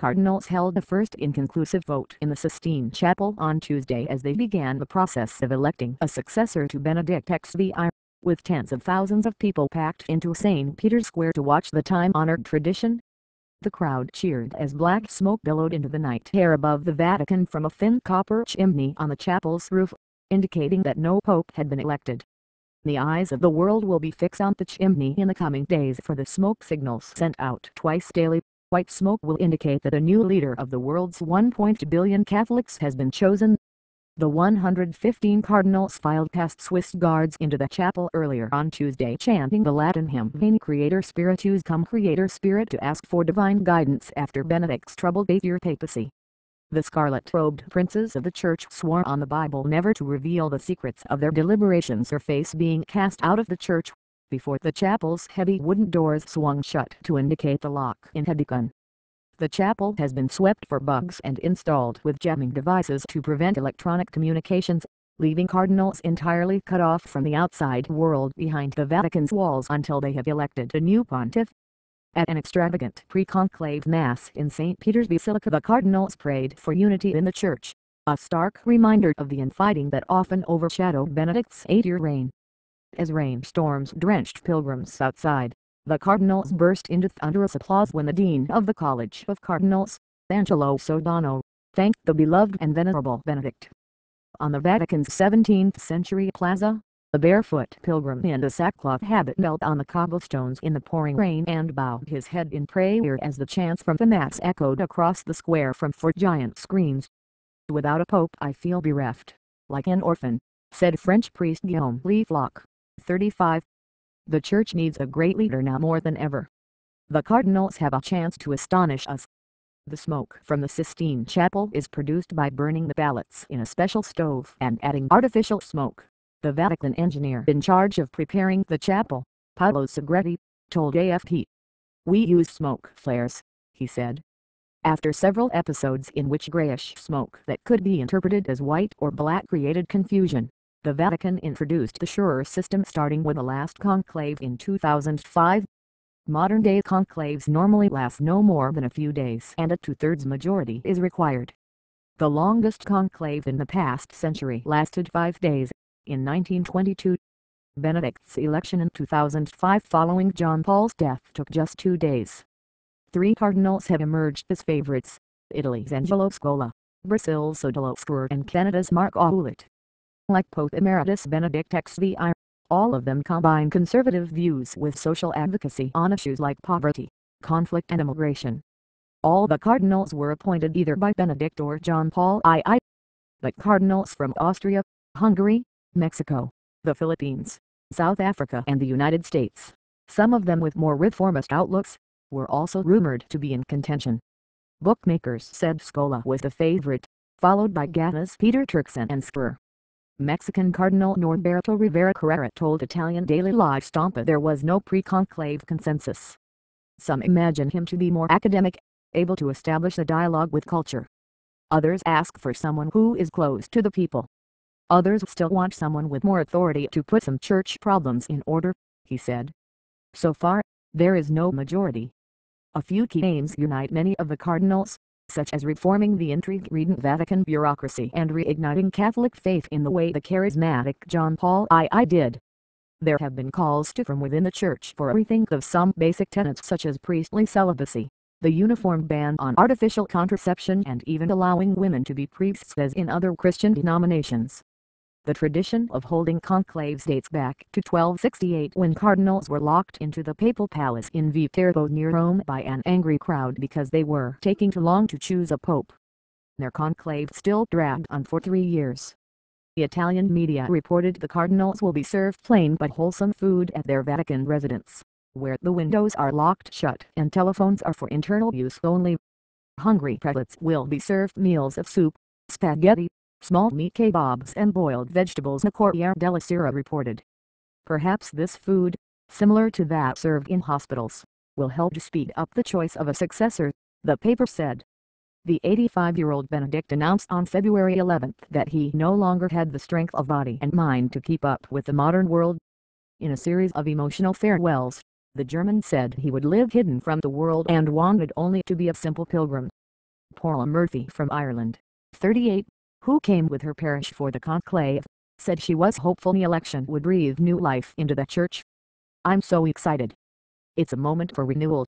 Cardinals held a first inconclusive vote in the Sistine Chapel on Tuesday as they began the process of electing a successor to Benedict XVI, with tens of thousands of people packed into St. Peter's Square to watch the time-honored tradition. The crowd cheered as black smoke billowed into the night air above the Vatican from a thin copper chimney on the chapel's roof, indicating that no pope had been elected. The eyes of the world will be fixed on the chimney in the coming days, for the smoke signals sent out twice daily. White smoke will indicate that a new leader of the world's 1.2 billion Catholics has been chosen. The 115 cardinals filed past Swiss guards into the chapel earlier on Tuesday, chanting the Latin hymn Veni Creator Spiritus Cum Creator Spirit, to ask for divine guidance after Benedict's troubled 8-year papacy. The scarlet-robed princes of the church swore on the Bible never to reveal the secrets of their deliberations or face being cast out of the church, before the chapel's heavy wooden doors swung shut to indicate the lock-in had begun. The chapel has been swept for bugs and installed with jamming devices to prevent electronic communications, leaving cardinals entirely cut off from the outside world behind the Vatican's walls until they have elected a new pontiff. At an extravagant pre-conclave mass in St. Peter's Basilica, the cardinals prayed for unity in the church, a stark reminder of the infighting that often overshadowed Benedict's 8-year reign. As rainstorms drenched pilgrims outside, the cardinals burst into thunderous applause when the dean of the College of Cardinals, Angelo Sodano, thanked the beloved and venerable Benedict. On the Vatican's 17th-century plaza, a barefoot pilgrim in a sackcloth habit knelt on the cobblestones in the pouring rain and bowed his head in prayer as the chants from the Mass echoed across the square from 4 giant screens. "Without a pope I feel bereft, like an orphan," said French priest Guillaume Lefloc, 35. "The Church needs a great leader now more than ever. The cardinals have a chance to astonish us." The smoke from the Sistine Chapel is produced by burning the ballots in a special stove and adding artificial smoke. The Vatican engineer in charge of preparing the chapel, Paolo Segretti, told AFP. "We use smoke flares," he said. After several episodes in which grayish smoke that could be interpreted as white or black created confusion, the Vatican introduced the surer system starting with the last conclave in 2005. Modern-day conclaves normally last no more than a few days and a 2/3 majority is required. The longest conclave in the past century lasted 5 days, in 1922. Benedict's election in 2005 following John Paul's death took just 2 days. 3 cardinals have emerged as favorites: Italy's Angelo Scola, Brazil's Odilo Squer, and Canada's Marc Ouellet. Like Pope Emeritus Benedict XVI, all of them combine conservative views with social advocacy on issues like poverty, conflict and immigration. All the cardinals were appointed either by Benedict or John Paul II. But cardinals from Austria, Hungary, Mexico, the Philippines, South Africa and the United States, some of them with more reformist outlooks, were also rumored to be in contention. Bookmakers said Scola was the favorite, followed by Ghana's Peter Turkson and Squer. Mexican Cardinal Norberto Rivera Carrera told Italian daily La Stampa there was no pre-conclave consensus. Some imagine him to be more academic, able to establish a dialogue with culture. Others ask for someone who is close to the people. Others still want someone with more authority to put some church problems in order, he said. So far, there is no majority. A few key names unite many of the cardinals, such as reforming the intrigue-ridden Vatican bureaucracy and reigniting Catholic faith in the way the charismatic John Paul II did. There have been calls from within the Church for a rethink of some basic tenets such as priestly celibacy, the uniform ban on artificial contraception and even allowing women to be priests as in other Christian denominations. The tradition of holding conclaves dates back to 1268 when cardinals were locked into the papal palace in Viterbo near Rome by an angry crowd because they were taking too long to choose a pope. Their conclave still dragged on for 3 years. The Italian media reported the cardinals will be served plain but wholesome food at their Vatican residence, where the windows are locked shut and telephones are for internal use only. Hungry prelates will be served meals of soup, spaghetti, small meat kebabs and boiled vegetables, the Corriere della Sera reported. Perhaps this food, similar to that served in hospitals, will help to speed up the choice of a successor, the paper said. The 85-year-old Benedict announced on February 11 that he no longer had the strength of body and mind to keep up with the modern world. In a series of emotional farewells, the German said he would live hidden from the world and wanted only to be a simple pilgrim. Paula Murphy from Ireland, 38, who came with her parish for the conclave, said she was hopeful the election would breathe new life into the church. "I'm so excited. It's a moment for renewal,"